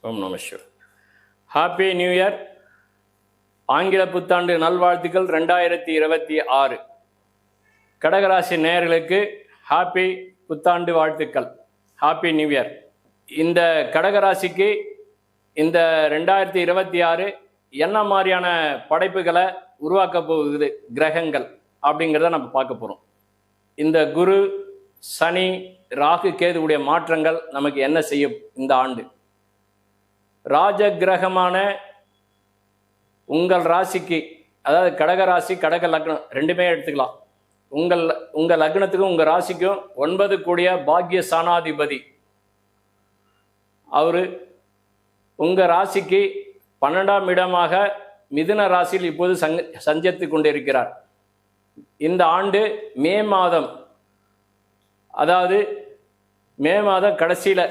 ஓம் நம சிவாய. Happy new year. ஆங்கில புத்தாண்டு நல்வாழ்த்துக்கள் 2026. கடகராசி நேயர்களுக்கு ஹாப்பி புத்தாண்டு வாழ்த்துக்கள், ஹாப்பி நியூ இயர். இந்த கடகராசிக்கு இந்த 2026 என்ன மாதிரியான படைப்புகளை உருவாக்க போகுது கிரகங்கள் அப்படிங்கிறத நம்ம பார்க்க போகிறோம். இந்த குரு, சனி, ராகு, கேதுவுடைய மாற்றங்கள் நமக்கு என்ன செய்யும் இந்த ஆண்டு? ராஜ கிரகமான உங்கள் ராசிக்கு, அதாவது கடகராசி, கடக லக்னம் ரெண்டுமே எடுத்துக்கலாம். உங்கள் லக்னத்துக்கும் உங்கள் ராசிக்கும் 9 கூடிய பாக்ய சாணாதிபதி அவரு உங்கள் ராசிக்கு 12ஆம் இடமாக மிதுன ராசியில் இப்போது சஞ்சரித்து கொண்டிருக்கிறார். இந்த ஆண்டு மே மாதம், அதாவது மே மாதம் கடைசியில்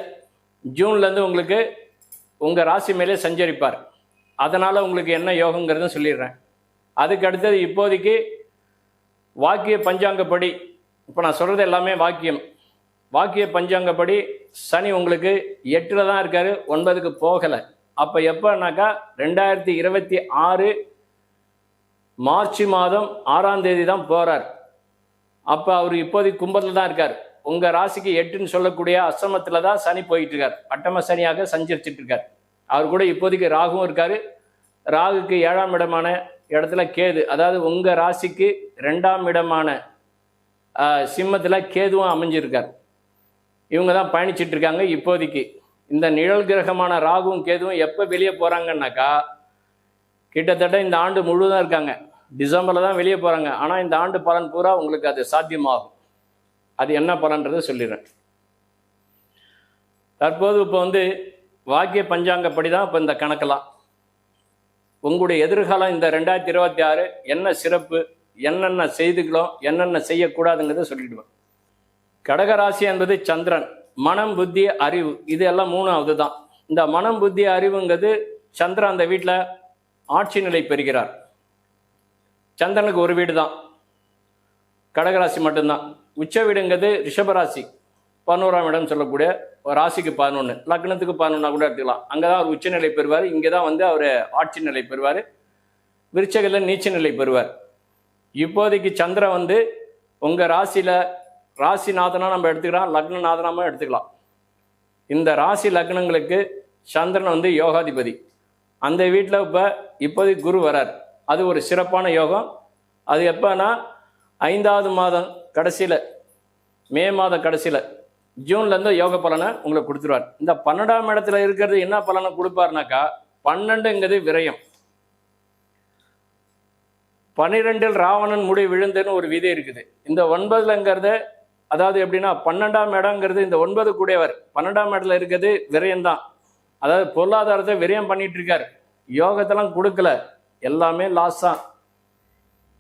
ஜூன்லேருந்து உங்களுக்கு உங்கள் ராசி மேலே சஞ்சரிப்பார். அதனால் உங்களுக்கு என்ன யோகங்கிறதும் சொல்லிடுறேன். அதுக்கு அடுத்தது இப்போதைக்கு வாக்கிய பஞ்சாங்கப்படி, இப்போ நான் சொல்கிறது எல்லாமே வாக்கிய பஞ்சாங்கப்படி சனி உங்களுக்கு 8ல் தான் இருக்கார், 9க்கு போகலை. அப்போ எப்போனாக்கா 2026 மார்ச் மாதம் 6ஆம் தேதி தான் போகிறார். அப்போ அவர் இப்போதைக்கு கும்பத்தில் தான் இருக்கார். உங்கள் ராசிக்கு 8ன்னு சொல்லக்கூடிய அசமத்தில் தான் சனி போயிட்டு இருக்கார், அட்டம சனியாக சஞ்சரிச்சுட்டு இருக்கார். அவர் கூட இப்போதைக்கு ராகுவும் இருக்கார். ராகுக்கு 7ஆம் இடமான இடத்துல கேது, அதாவது உங்கள் ராசிக்கு 2ஆம் இடமான சிம்மத்தில் கேதுவும் அமைஞ்சிருக்கார். இவங்க தான் பயணிச்சுட்டு இருக்காங்க இப்போதைக்கு. இந்த நிழல் கிரகமான ராகுவும் கேதுவும் எப்போ வெளியே போகிறாங்கன்னாக்கா, கிட்டத்தட்ட இந்த ஆண்டு முழுவதும் இருக்காங்க. டிசம்பரில் தான் வெளியே போகிறாங்க. ஆனால் இந்த ஆண்டு பலன் பூரா உங்களுக்கு அது சாத்தியமாகும். அது என்ன பலன்றதை சொல்லிடுறேன். தற்போது இப்போ வாக்கிய பஞ்சாங்கப்படி தான் இப்போ இந்த கணக்கெல்லாம். உங்களுடைய எதிர்காலம் இந்த 2026 என்ன சிறப்பு, என்னென்ன செய்துகளோ என்னென்ன செய்யக்கூடாதுங்கிறத சொல்லிடுவேன். கடகராசி என்பது சந்திரன், மனம், புத்தி, அறிவு, இது எல்லாம் 3வது தான். இந்த மனம், புத்தி, அறிவுங்கிறது சந்திரன் அந்த வீட்டில் ஆட்சி நிலை பெறுகிறார். சந்திரனுக்கு ஒரு வீடு தான், கடகராசி மட்டும்தான். உச்ச வீடுங்கிறது ரிஷபராசி, 11ஆம் இடம் சொல்லக்கூடிய ராசிக்கு 11, லக்னத்துக்கு 11 கூட எடுத்துக்கலாம். அங்கே தான் அவர் உச்சநிலை பெறுவார். இங்கே தான் அவர் ஆட்சி நிலை பெறுவார். விருச்சகத்தில் நீச்ச நிலை பெறுவார். இப்போதைக்கு சந்திரன் உங்கள் ராசியில் ராசிநாதனாக நம்ம எடுத்துக்கலாம், லக்னநாதனாக எடுத்துக்கலாம். இந்த ராசி லக்னங்களுக்கு சந்திரன் யோகாதிபதி. அந்த வீட்டில் இப்போதைக்கு குரு வரார். அது ஒரு சிறப்பான யோகம். அது எப்போனா 5வது மாதம் கடைசியில், மே மாதம் கடைசியில், ஜூன்லேருந்து யோக பலனை உங்களுக்கு கொடுத்துருவார். இந்த 12ஆம் இடத்துல இருக்கிறது என்ன பலனை கொடுப்பார்னாக்கா, 12ங்கிறது விரயம். 12இல் ராவணன் முடி விழுந்துன்னு ஒரு விதி இருக்குது. இந்த 9ங்கிறது, அதாவது எப்படின்னா 12ஆம் இடங்கிறது இந்த 9 கூடியவர், 12ஆம் இடத்துல இருக்கிறது விரயம்தான். அதாவது பொருளாதாரத்தை விரயம் பண்ணிட்டு இருக்கார். யோகத்தெல்லாம் கொடுக்கல, எல்லாமே லாஸ் தான்.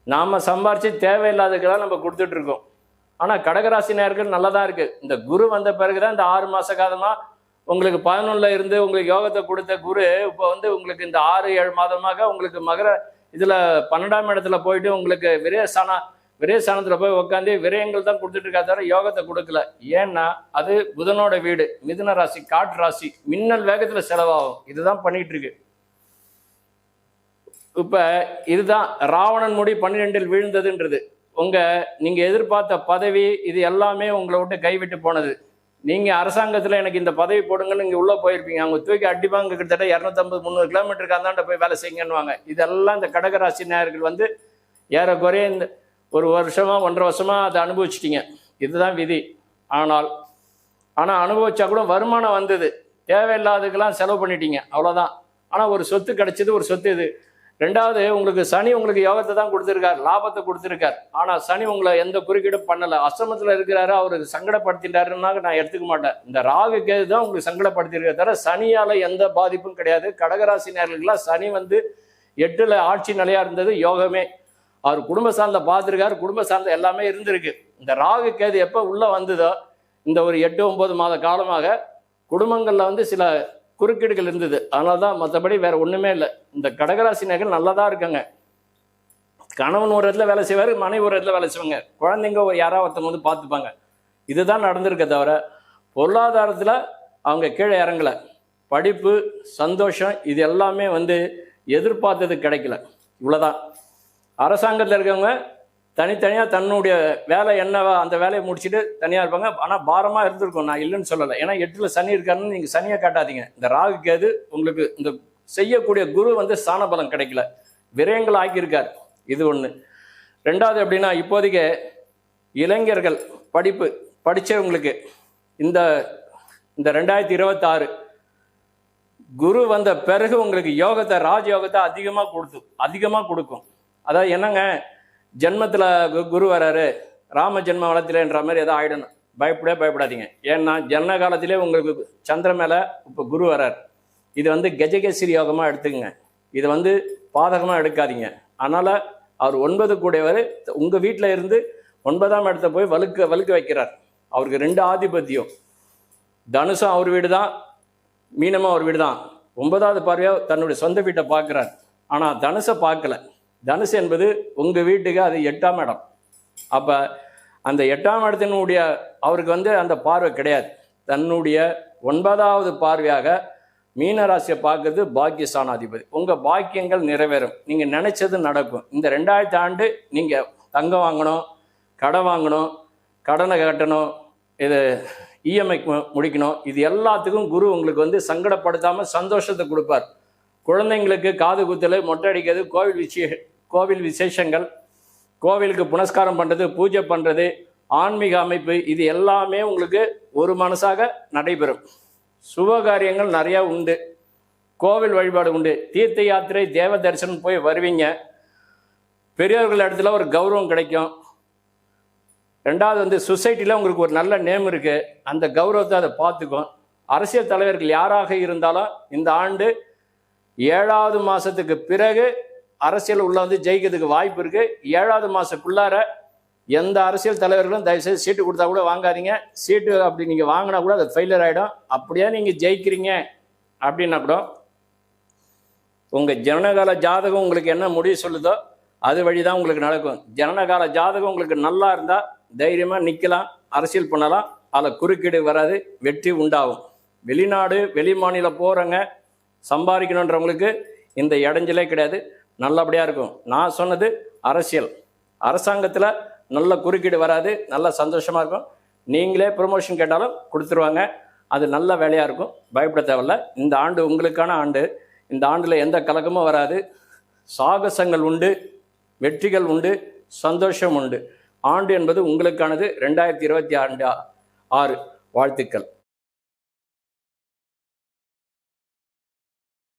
நாம் சம்பாரித்து தேவையில்லாததுக்கெல்லாம் நம்ம கொடுத்துட்டு இருக்கோம். ஆனால் கடகராசி நேயர்கள் நல்லா தான் இருக்குது. இந்த குரு வந்த பிறகு தான் இந்த 6 மாத காலமாக உங்களுக்கு 11ல் இருந்து உங்களுக்கு யோகத்தை கொடுத்த குரு இப்போ உங்களுக்கு இந்த 6-7 மாதமாக உங்களுக்கு மகர இதில் 12ஆம் இடத்துல போயிட்டு உங்களுக்கு விரயஸ்தானத்தில் போய் உட்காந்து விரயங்கள் தான் கொடுத்துட்டு இருக்கா, தவிர யோகத்தை கொடுக்கல. ஏன்னா அது புதனோட வீடு, மிதுன ராசி, காற்று ராசி, மின்னல் வேகத்தில் செலவாகும். இதுதான் பண்ணிட்டு இருக்கு. இப்போ இதுதான் ராவணன் முடி 12இல் வீழ்ந்ததுன்றது. நீங்கள் எதிர்பார்த்த பதவி இது எல்லாமே உங்களை விட்டு கைவிட்டு போனது. நீங்கள் அரசாங்கத்தில் எனக்கு இந்த பதவி போடுங்கன்னு இங்கே உள்ளே போயிருப்பீங்க. அவங்க தூக்கி அடிப்பாங்க. கிட்டத்தட்ட 250-300 கிலோமீட்டருக்கு அந்தாண்ட போய் வேலை செய்யுங்கன்னுவாங்க. இதெல்லாம் இந்த கடகராசி நேயர்கள் ஏறக்குறைய இந்த ஒரு வருஷமாக 1.5 வருஷமாக அதை அனுபவிச்சிட்டிங்க. இதுதான் விதி. ஆனால் அனுபவிச்சா கூட வருமானம் வந்தது, தேவையில்லாததுக்கெல்லாம் செலவு பண்ணிட்டீங்க, அவ்வளோதான். ஆனால் ஒரு சொத்து கிடைச்சது, ஒரு சொத்து இது. 2வது, உங்களுக்கு சனி உங்களுக்கு யோகத்தை தான் கொடுத்துருக்கார், லாபத்தை கொடுத்துருக்கார். ஆனால் சனி உங்களை எந்த குறுக்கீடும் பண்ணலை. அசமத்தில் இருக்கிறாரு, அவருக்கு சங்கடப்படுத்திட்டாருன்னாக்க நான் எடுத்துக்க மாட்டேன். இந்த ராகு கேது தான் உங்களுக்கு சங்கடப்படுத்திருக்காரு, தவிர சனியால் எந்த பாதிப்பும் கிடையாது. கடகராசி நேயர்களுக்கெல்லாம் சனி 8ல் ஆட்சி நிலையாக இருந்தது, யோகமே. அவர் குடும்ப சார்ந்த பார்த்துருக்காரு, குடும்ப சார்ந்த எல்லாமே இருந்திருக்கு. இந்த ராகு கேது எப்போ உள்ளே வந்ததோ, இந்த ஒரு 8-9 மாத காலமாக குடும்பங்களில் சில குறுக்கீடுகள் இருந்தது. அதனால தான், மற்றபடி வேற ஒன்றுமே இல்லை. இந்த கடகராசி நேயர்கள் நல்லா தான் இருக்காங்க. கணவன் ஒரு இடத்துல வேலை செய்வார், மனைவி ஒரு இடத்துல வேலை செய்வாங்க, குழந்தைங்க யாராவது ஒருத்தவங்க பார்த்துப்பாங்க. இதுதான் நடந்திருக்க தவிர பொருளாதாரத்தில் அவங்க கீழே இறங்கலை. படிப்பு, சந்தோஷம், இது எல்லாமே வந்து எதிர்பார்த்தது கிடைக்கல. இவ்வளோதான். அரசாங்கத்தில் இருக்கவங்க தனித்தனியாக தன்னுடைய வேலை என்னவா அந்த வேலையை முடிச்சுட்டு தனியாக இருப்பாங்க. ஆனால் பாரமாக இருந்திருக்கும், நான் இல்லைன்னு சொல்லலை. ஏன்னா 8ல் சனி இருக்காருன்னு நீங்கள் சனியை காட்டாதீங்க. இந்த ராகு கேது உங்களுக்கு இந்த செய்யக்கூடிய குரு வந்து ஸ்தானபலம் கிடைக்கல, விரயங்கள் ஆக்கியிருக்கார். இது ஒன்று. ரெண்டாவது எப்படின்னா, இப்போதைக்கு இளைஞர்கள் படித்தவங்களுக்கு இந்த 2026 குரு வந்த பிறகு உங்களுக்கு யோகத்தை, ராஜயோகத்தை அதிகமாக கொடுக்கும். அதாவது என்னங்க, ஜென்மத்தில் குரு வராரு, ராம ஜென்ம வளத்திலன்ற மாதிரி எதாவது ஆகிடணும், பயப்படாதீங்க. ஏன்னா ஜன்ன காலத்திலே உங்களுக்கு சந்திர மேலே இப்போ குரு வரார். இது வந்து கஜகேசரி யோகமாக எடுத்துக்கங்க, இது வந்து பாதகமாக எடுக்காதீங்க. அதனால் அவர் 9 கூடையவர் உங்கள் வீட்டில் இருந்து 9ஆம் இடத்த போய் வலுக்க வைக்கிறார். அவருக்கு 2 ஆதிபத்தியம், தனுசும் அவர் வீடு தான், மீனமும் அவர் வீடு தான். 9வது பார்வையாக தன்னுடைய சொந்த வீட்டை பார்க்குறார். ஆனால் தனுசை பார்க்கல. தனுசு என்பது உங்கள் வீட்டுக்கு அது 8ஆம் இடம். அப்போ அந்த 8ஆம் இடத்தினுடைய அவருக்கு வந்து அந்த பார்வை கிடையாது. தன்னுடைய 9வது பார்வையாக மீனராசியை பார்க்கறது பாக்கியஸ்தானாதிபதி. உங்கள் பாக்கியங்கள் நிறைவேறும், நீங்கள் நினைச்சது நடக்கும். இந்த 2000 ஆண்டு நீங்கள் தங்கம் வாங்கணும், கடன் வாங்கணும், கடனை கட்டணும், இது இஎம்ஐ முடிக்கணும், இது எல்லாத்துக்கும் குரு உங்களுக்கு வந்து சங்கடப்படுத்தாமல் சந்தோஷத்தை கொடுப்பார். குழந்தைங்களுக்கு காது குத்தல், மொட்டை அடிக்கிறது, கோவில் விசேஷங்கள், கோவிலுக்கு புனஸ்காரம் பண்ணுறது, பூஜை பண்ணுறது, ஆன்மீக அமைப்பு, இது எல்லாமே உங்களுக்கு ஒரு மனசாக நடைபெறும். சுபகாரியங்கள் நிறையா உண்டு, கோவில் வழிபாடு உண்டு, தீர்த்த யாத்திரை, தேவ தரிசனம் போய் வருவீங்க. பெரியவர்கள் இடத்துல ஒரு கௌரவம் கிடைக்கும். ரெண்டாவது வந்து சொசைட்டியில் உங்களுக்கு ஒரு நல்ல நேம் இருக்குது, அந்த கௌரவத்தை அதை பார்த்துக்கும். அரசியல் தலைவர்கள் யாராக இருந்தாலும் இந்த ஆண்டு 7வது மாதத்துக்கு பிறகு அரசியல் உள்ள வந்து ஜெயிக்கிறதுக்கு வாய்ப்பு இருக்குது. 7வது மாதத்துக்குள்ளார எந்த அரசியல் தலைவர்களும் தயவுசெய்து சீட்டு கொடுத்தா கூட வாங்காதீங்க. சீட்டு அப்படி நீங்கள் வாங்கினா கூட அது ஃபெயிலியர் ஆகிடும். அப்படியே நீங்கள் ஜெயிக்கிறீங்க அப்படின்னா கூட உங்கள் ஜனனகால ஜாதகம் உங்களுக்கு என்ன முடிவு சொல்லுதோ அது வழி தான் உங்களுக்கு நடக்கும். ஜனனகால ஜாதகம் உங்களுக்கு நல்லா இருந்தால் தைரியமாக நிற்கலாம், அரசியல் பண்ணலாம், அதில் குறுக்கீடு வராது, வெற்றி உண்டாகும். வெளிநாடு வெளி மாநிலம் போகிறவங்க சம்பாதிக்கணுன்றவங்களுக்கு இந்த இடைஞ்சலே கிடையாது, நல்லபடியாக இருக்கும். நான் சொன்னது அரசியல், அரசாங்கத்தில் நல்ல குறுக்கீடு வராது, நல்ல சந்தோஷமாக இருக்கும். நீங்களே ப்ரொமோஷன் கேட்டாலும் கொடுத்துருவாங்க, அது நல்ல வேலையாக இருக்கும், பயப்பட தேவையில்ல. இந்த ஆண்டு உங்களுக்கான ஆண்டு. இந்த ஆண்டில் எந்த கலக்கமும் வராது, சாகசங்கள் உண்டு, வெற்றிகள் உண்டு, சந்தோஷம் உண்டு. ஆண்டு என்பது உங்களுக்கானது. 2026 வாழ்த்துக்கள்.